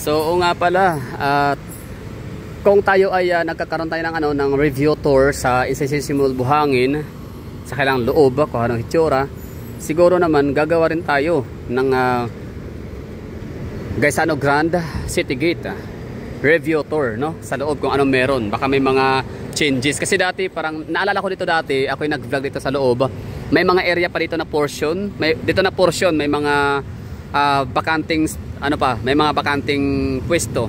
So nga pala, at kung tayo ay nagkakaroon tayo ng ng review tour sa SCC Mall Buhangin sa kailang loob, kung anong hitsura, siguro naman gagawa rin tayo ng Gaisano Grand City Gate review tour, no, sa loob kung anong meron. Baka may mga changes kasi dati parang naalala ko dito, dati ako yung nag-vlog dito sa loob, may mga area pa dito na portion, dito na portion may mga bakanting may mga bakanting pwesto,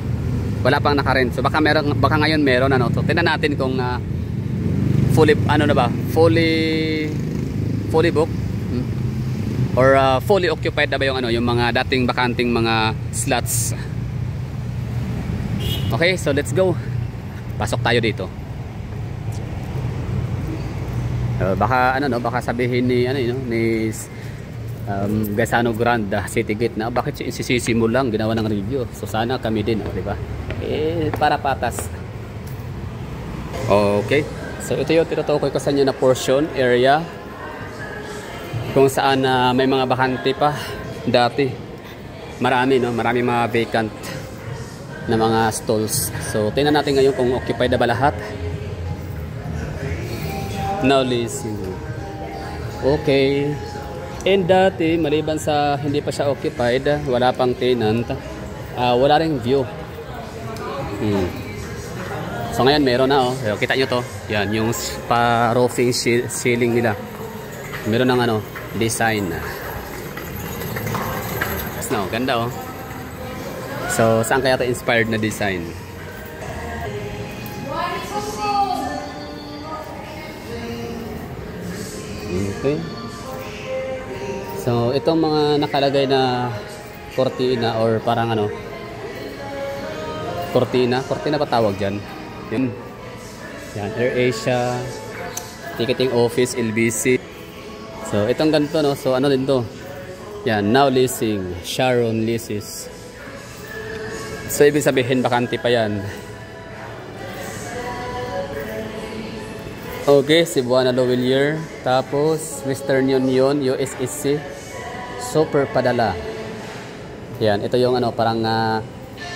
wala pang naka-rent. So baka ngayon meron So tingnan natin kung fully fully booked or fully occupied na ba yung mga dating bakanting mga slots. Okay, so let's go. Pasok tayo dito. Baka sabihin ni Gaisano Grand City Gate na bakit si SCC mo lang ginawa ng review. So sana kami din, di ba? Para patas. Okay. So ito yung tinutukoy ko sa inyo na portion area kung saan may mga bakante pa dati. Marami mga vacant na mga stalls. So tingnan natin ngayon kung occupied na ba lahat. Now leasing. Okay. And dati, maliban sa hindi pa siya occupied, wala pang tenant, wala ring view. So ngayon meron na, kita nyo to. Yan, yung pa-roofing ceiling nila. Meron ng design. Ganda So saan kaya ito inspired na design? Okay. So itong mga nakalagay na cortina or parang cortina ba tawag dyan? Yan, AirAsia, ticketing office, LBC. So itong ganito, so din to? Yan, Now Leasing, Sharon Leases. So ibig sabihin bakante pa yan. Okay, Cebuana Lowellier, tapos Western Union, USSC, Super Padala. Yan, ito yung parang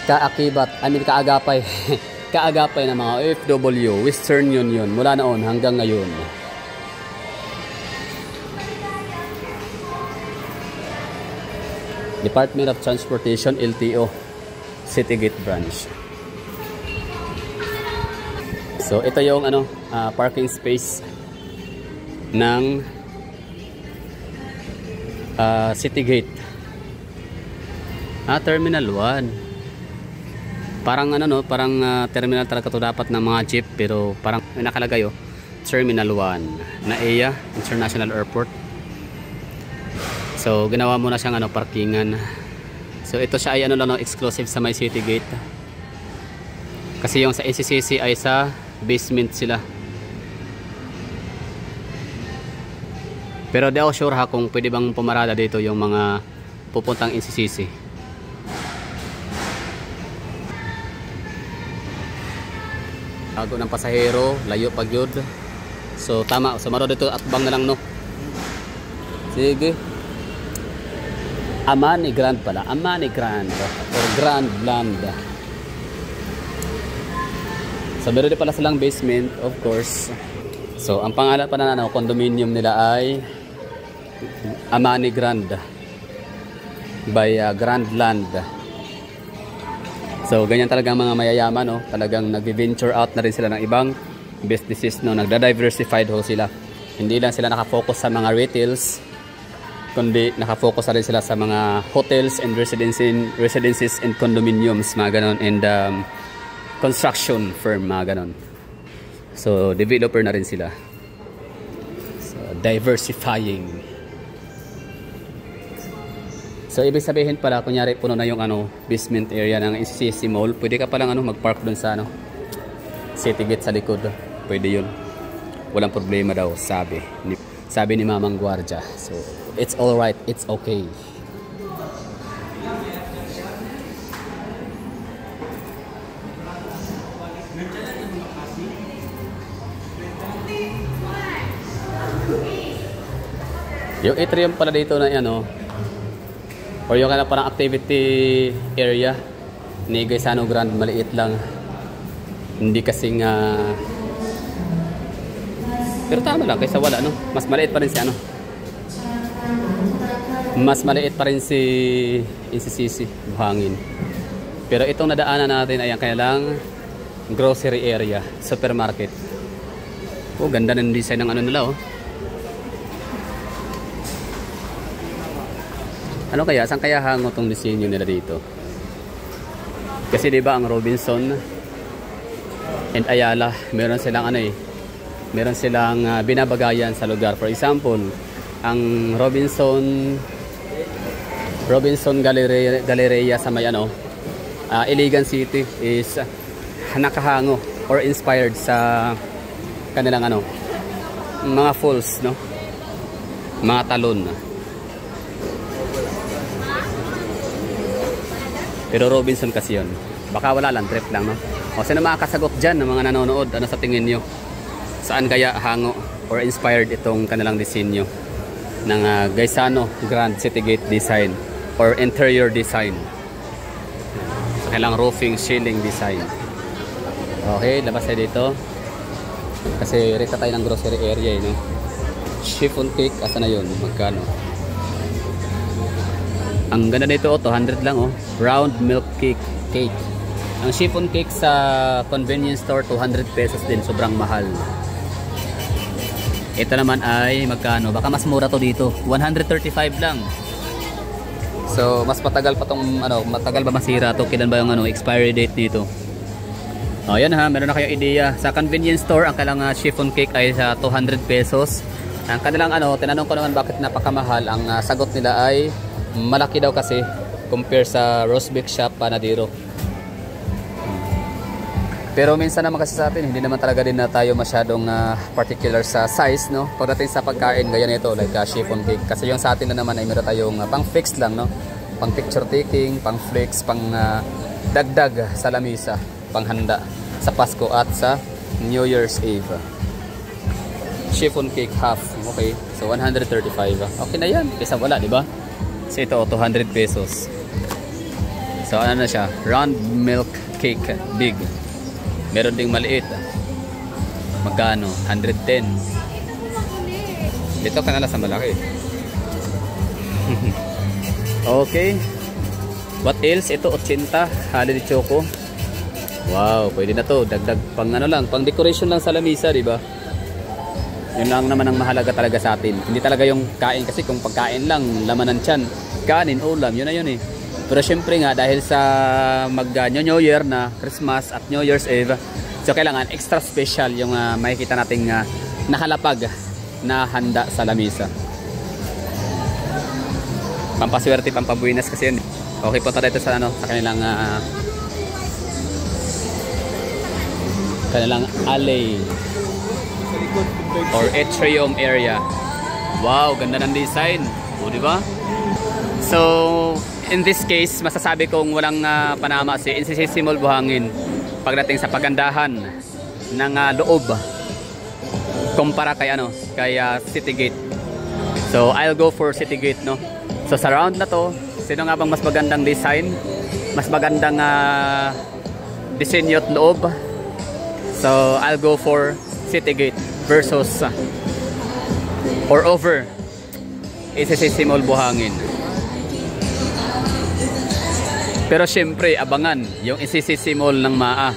kaagapay kaagapay ng mga OFW, Western Union mula noon hanggang ngayon. Department of Transportation, LTO, City Gate Branch. So ito yung parking space ng City Gate. Terminal 1. Parang parang terminal talaga to dapat ng mga jeep, pero parang may nakalagay Terminal 1 na EA International Airport. So ginawa mo na siyang parkingan. So ito siya ay exclusive sa may City Gate. Kasi yung sa SCC ay sa basement sila. Pero di ako sure kung pwede bang pumarada dito yung mga pupuntang SCC. Bago ng pasahero, layo pag yun. So tama, sumaro dito at bang na lang Sige. Amani Grand pala, Amani Grand or Grand Land. So meron din pala silang basement, of course. So ang pangalan pa na condominium nila ay Amani Grand by Grand Land. So ganyan talagang mga mayayaman, talagang nag-venture out na rin sila ng ibang businesses, nagda-diversified sila. Hindi lang sila nakafocus sa mga retails, kundi nakafocus na rin sila sa mga hotels and residences and condominiums, mga ganon, and construction firm, mga ganon. So developer na rin sila. So diversifying. So ibig sabihin pala, kunyari puno na yung basement area ng SCC Mall, pwede ka palang mag-park dun sa City Gate sa likod. Pwede yun. Walang problema daw, sabi ni Mamang Guardia. So it's all right, it's okay. Yung atrium pala dito na yan, or yung parang activity area Ni Gaisano Grand maliit lang. Hindi kasing pero tama lang kaysa wala, no? Mas maliit pa rin si ano. Mas maliit pa rin si NCCC Buhangin. Pero itong nadaanan natin ay ang kanilang grocery area, supermarket. Oh, ganda ng design ng ano nila, oh. Ano kaya? Saan kaya hango tong disenyo nila dito? Kasi 'di ba ang Robinson and Ayala, meron silang ano eh. Meron silang binabagayan sa lugar. For example, ang Robinson Galleria sa may ano, Iligan City is nakahango or inspired sa kanilang ano, mga falls, no? Mga talon. Pero Robinson kasi yun. Baka wala lang, trip lang, no? O sino makakasagot dyan ng mga nanonood? Ano sa tingin nyo? Saan kaya hango or inspired itong kanilang disenyo ng Gaisano Grand City Gate design or interior design? Sa kanilang roofing ceiling design. Okay, labas tayo dito. Kasi rita tayo ng grocery area, no? Chiffon cake, asa na yun? Magkano? Ang ganda nito, 200 lang, oh. Round milk cake. Ang chiffon cake sa convenience store, 200 pesos din. Sobrang mahal. Ito naman ay magkano? Baka mas mura to dito. 135 lang. So, mas matagal pa tong ano, matagal ba masira to? Kailan ba yung ano, expiry date dito? Oh, yan ha, meron na kayong ideya. Sa convenience store, ang kailangan chiffon cake ay sa 200 pesos. Ang kanilang ano, tinanong ko naman bakit napakamahal. Ang sagot nila ay malaki daw kasi compare sa roast beef shop panadero. Pero minsan naman kasi sa atin, hindi naman talaga din na tayo masyadong particular sa size, no? Pagdating sa pagkain, gaya nito, like chiffon cake. Kasi yung sa atin na naman ay meron tayong pang fix lang, no? Pang picture taking, pang flex, pang dagdag sa lamisa, pang handa sa Pasko at sa New Year's Eve. Chiffon cake half, okay? So 135. Okay na yan, kaysa wala, di ba? So ito, 200 pesos. So ano na siya? Round milk cake, big. Meron ding maliit. Magkano? 110. Dito ka na lang sa malaki. Okay. What else? Ito 80. Holiday choco. Wow, pwede na to. Dagdag pang ano lang, pang decoration lang sa lamisa, di ba? Yun lang naman ang mahalaga talaga sa atin. Hindi talaga yung kain, kasi kung pagkain lang, laman ng tiyan, kanin, ulam, yun na yun eh. Pero syempre nga, dahil sa mag-New Year na Christmas at New Year's Eve, so kailangan extra special yung makikita nating nakalapag na handa sa lamisa. Pampaswerte, pampabuinas kasi yun. Okay, punta dito sa, ano, sa kanilang alley or atrium area. Wow, ganda ng design. O, diba? So, in this case, masasabi kong walang panama si NCCC Mall Buhangin pagdating sa pagandahan ng loob kumpara kay ano, kay City Gate. So I'll go for City Gate, no. So sa round na to, sino nga bang mas magandang design, mas magandang disenyo at loob? So I'll go for City Gate versus or over NCCC Mall Buhangin. Pero syempre, abangan yung NCCC Mall ng MAA.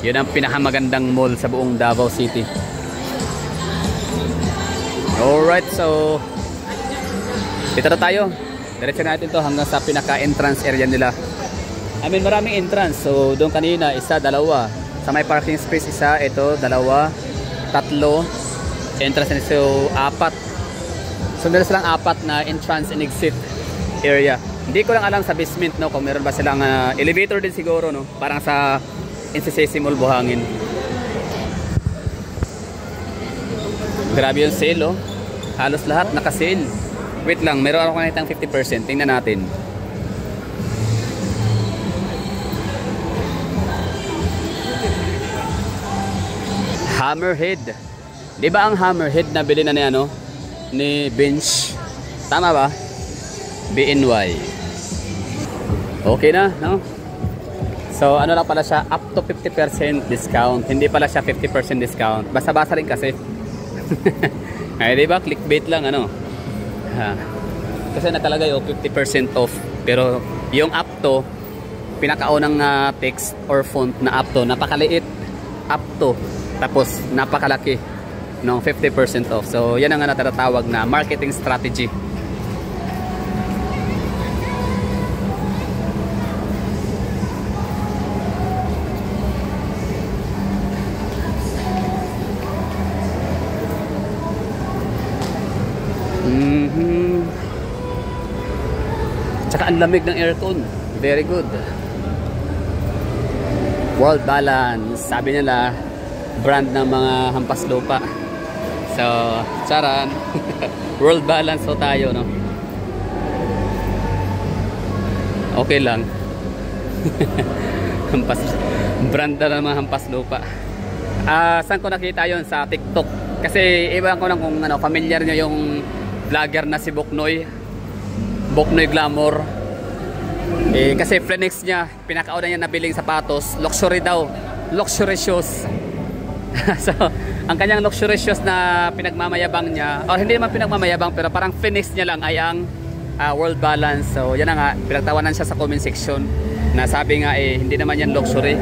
Yun ang pinakamagandang mall sa buong Davao City. Alright, so dito na tayo. Diretso natin to hanggang sa pinaka-entrance area nila. I mean, maraming entrance. So doon kanina, isa, dalawa. Sa may parking space, isa, ito, dalawa, tatlo. Entrance na, so 4. So meron silang 4 na entrance and exit area. Hindi ko lang alam sa basement, no, kung meron ba silang elevator din siguro, no, parang sa NCCC Mall Buhangin. Grabe yung sale, oh. Halos lahat naka-sale. Wait lang, meron ako nakitang 50%. Tingnan natin. Hammerhead. Di ba ang Hammerhead na bili na ni ano, ni Bench? Tama ba? BNY. Okay na, no? So ano lang pala siya, up to 50% discount. Hindi pala siya 50% discount. Basta-basa rin kasi. Ay, di ba? Clickbait lang ano. Kasi nakalagay 50% off. Pero yung up to, pinakaunang text or font na up to, napakaliit. Up to. Tapos napakalaki ng 50% off. So yan ang natatawag na marketing strategy. Tsaka ang lamig ng aircon. Very good. World Balance. Sabi nila, brand ng mga hampas lupa. So, charan. World Balance po tayo, no? Okay lang. Hampas, brand na ng mga hampas lupa. Saan ko nakita yon? Sa TikTok. Kasi iba ko lang kung ano, familiar nyo yung vlogger na si Boknoy Glamour. Kasi Phoenix niya, pinakauna niya nabiling sapatos, luxury daw, luxury shoes. So, ang kanyang luxury shoes na pinagmamayabang niya, or hindi naman pinagmamayabang, pero parang Phoenix niya lang ay ang World Balance. So, yan na nga, pinagtawanan siya sa comment section na sabi nga hindi naman yan luxury.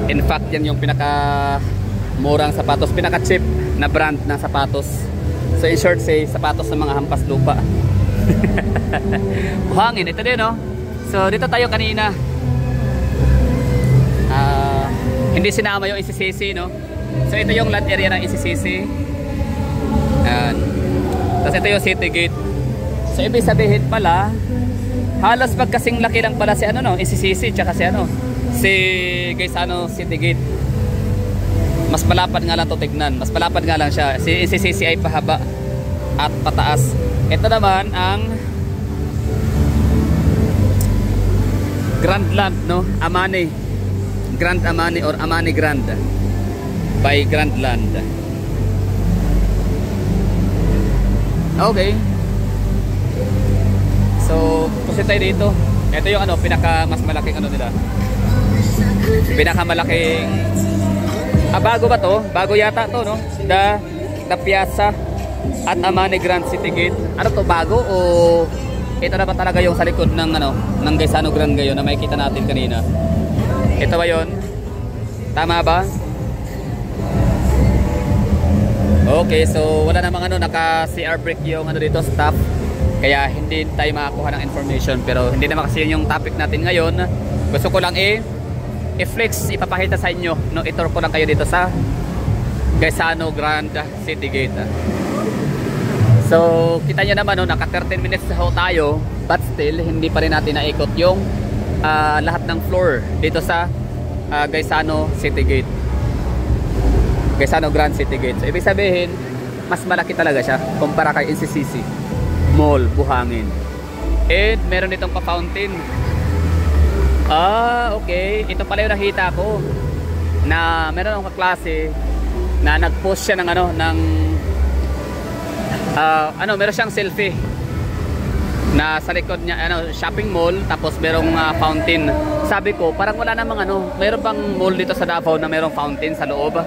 In fact, yan yung pinaka-murang sapatos, pinaka-cheap na brand ng sapatos. So, in short say, sapatos ng mga hampas lupa. Buhangin, ito din, no? So, dito tayo kanina. Hindi sinama yung ICCC, no? So, ito yung land area ng ICCC. Tapos ito yung City Gate. So, ibig sabihin pala, halos magkasing laki lang pala si ano, no? ICCC, tsaka si ano? Si Gaisano City Gate. Mas malapad nga lang to tignan. Mas malapad nga lang siya. Si ICCC ay pahaba at pataas. Ito naman ang Grand Land, no? Amani. Grand Amani or Amani Grand by Grand Land. Okay. So, kasi tayo dito. Ito yung ano, mas malaking ano nila. Pinakamalaking bago ba to? Bago yata to, no? The Piazza at Amani Grand City Gate. Ano to, bago o ito na ba talaga yung sa likod ng ano, ng Gaisano Grand ngayon na makikita natin kanina? Ito ba yon? Tama ba? Okay, so wala namang ano, naka CR brick yung ano dito, staff. Kaya hindi tayo makakuha ng information, pero hindi naman kasi yun yung topic natin ngayon. Gusto ko lang i-flex, ipapakita sa inyo, no? Itur ko lang kayo dito sa Gaisano Grand City Gate. So, kita nyo naman, no, naka 13 minutes na tayo, but still, hindi pa rin natin naikot yung lahat ng floor dito sa Gaisano City Gate. Gaisano Grand City Gate. So, ibig sabihin, mas malaki talaga siya kumpara kay NCCC Mall, Buhangin. And, meron itong pa-fountain. Okay. Ito pala yung nakita ko na meron akong kaklase na nag-post siya ng ano, ng meron siyang selfie na sa likod niya, shopping mall, tapos merong fountain. Sabi ko, parang wala namang meron bang mall dito sa Davao na merong fountain sa loob?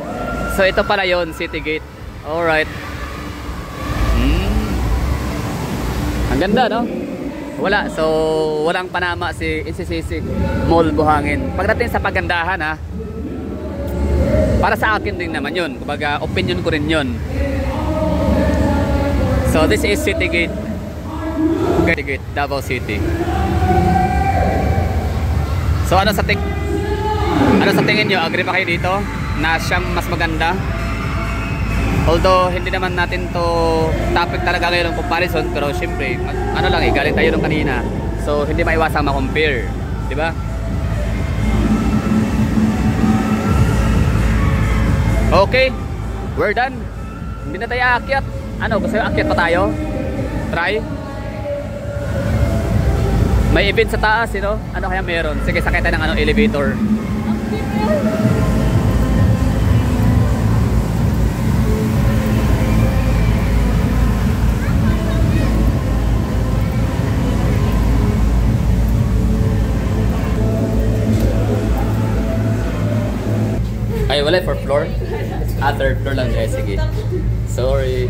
So ito pala yon, City Gate. Alright. Ang ganda, no? Wala, so walang panama si NCCC Mall Buhangin. Pagdating sa pagandahan, para sa akin din naman yun, kumbaga opinion ko rin yun. So this is City Gate, Davao City. So ano sa tingin nyo? Agree pa kayo dito na siyang mas maganda? Although hindi naman natin to topic talaga ngayon ng comparison, pero syempre galing tayo nung kanina, so hindi maiwasang ma-compare, di ba? Okay, we're done. Hindi na tayo aakyat. Gusto nyo aakyat pa tayo? Try. May event sa taas, ano kaya meron? Sige, sakay tayo ng elevator. Ay, wala for floor? Ah, third floor lang guys. Sige. Sorry.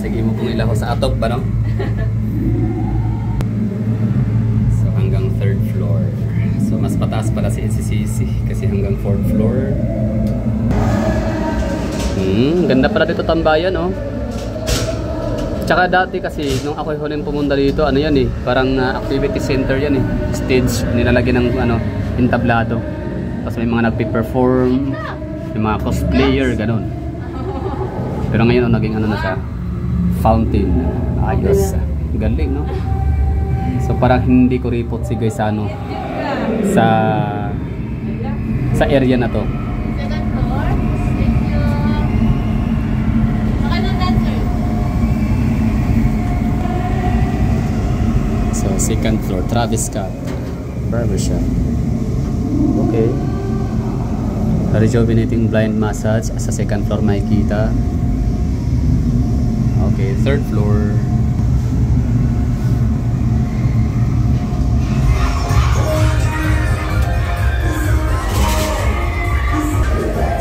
Sige mo kung ilaho sa atop ba, no? So, hanggang third floor. So, mas pataas pala si NCCC kasi hanggang fourth floor. Ganda pala dito tambayan, no? Tsaka dati kasi, nung ako'y huling pumunta dito, ano yan eh, parang activity center yan eh. Stage, nilalagyan ng ano, entablado. Tapos may mga nagpe-perform, may mga cosplayer, ganun. Pero ngayon, naging ano na siya, fountain. Ayos. Galing, no? So parang hindi ko report si guys ano sa area na to. Second floor. Thank you. Saka ng dancer. So second floor, Travis Scott Barbershop. Okay. Rejuvenating blind massage sa second floor makikita. Okay, third floor.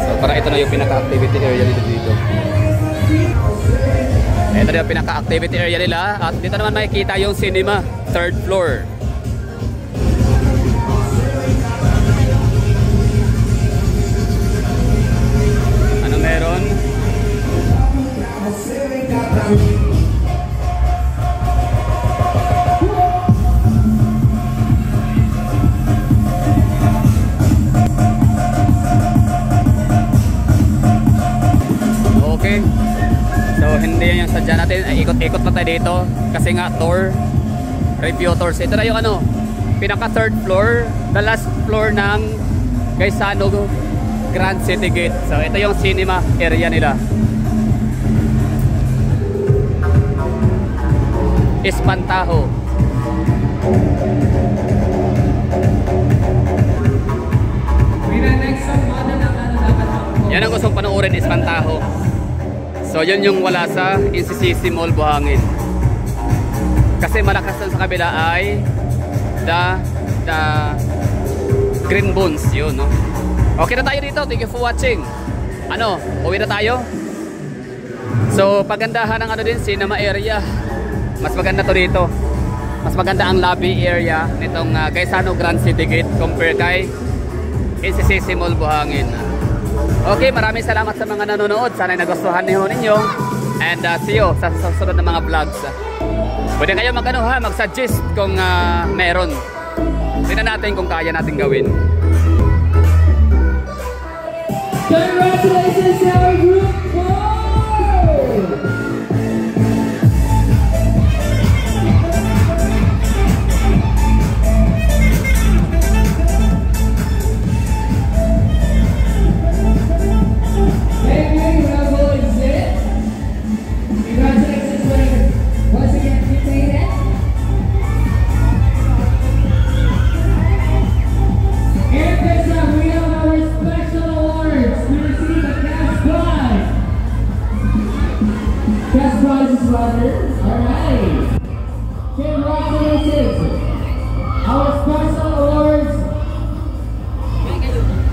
So para ito na yung pinaka-activity area nila dito. Ito na yung pinaka-activity area nila at dito naman makikita yung cinema, third floor. Ano meron? Okay. So hindi yan yung sadya natin. Ikot-ikot pa tayo dito kasi nga tour, review tours. Ito na yung ano, pinaka third floor, the last floor ng Gaisano Grand City Gate. So ito yung cinema area nila. Espantajo. Yan ang gustong panoorin, Espantajo. So yun yung wala sa NCCC Mall Buhangin. Kasi malakas lang sa kabila ay the Green Bones, yun, no? Okay na tayo dito. Thank you for watching. Ano, uwi na tayo. So pagandahan ng ano din, cinema area. Mas maganda to dito. Mas maganda ang lobby area nitong Gaisano Grand City Gate compare kay NCCC Mall Buhangin. Okay, maraming salamat sa mga nanonood. Sana nagustuhan niyo ninyo. And see you sa susunod na mga vlogs. Pwede kayo mag-suggest kung meron. Tingnan natin kung kaya natin gawin. Congratulations to our group 4! Alright. Congratulations. Our special awards.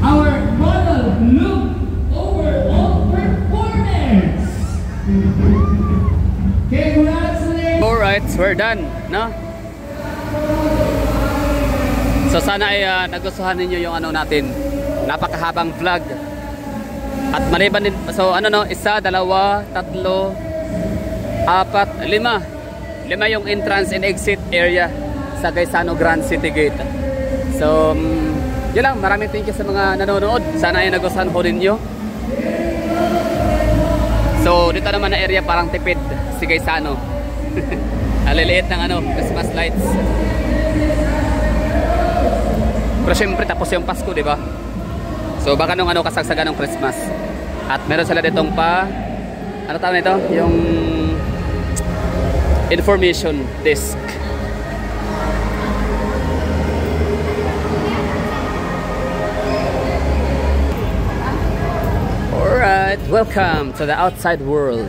Our model look overall performance. Congratulations. Alright, we're done, no? So sana ay nagustuhan ninyo yung ano natin. Napakahabang vlog. At maliban din, so ano no, isa, dalawa, tatlo, apat, lima yung entrance and exit area sa Gaisano Grand City Gate. So yun lang, maraming thank you sa mga nanonood. Sana ay nagustuhan po ninyo. So dito naman na area parang tipid si Gaisano. Aliliit ng ano, Christmas lights. Pero syempre tapos yung Pasko, di ba? So baka nung ano kasagsagan ng Christmas. At meron sila ditong ano tawag nito? Yung information desk. Alright, welcome to the outside world.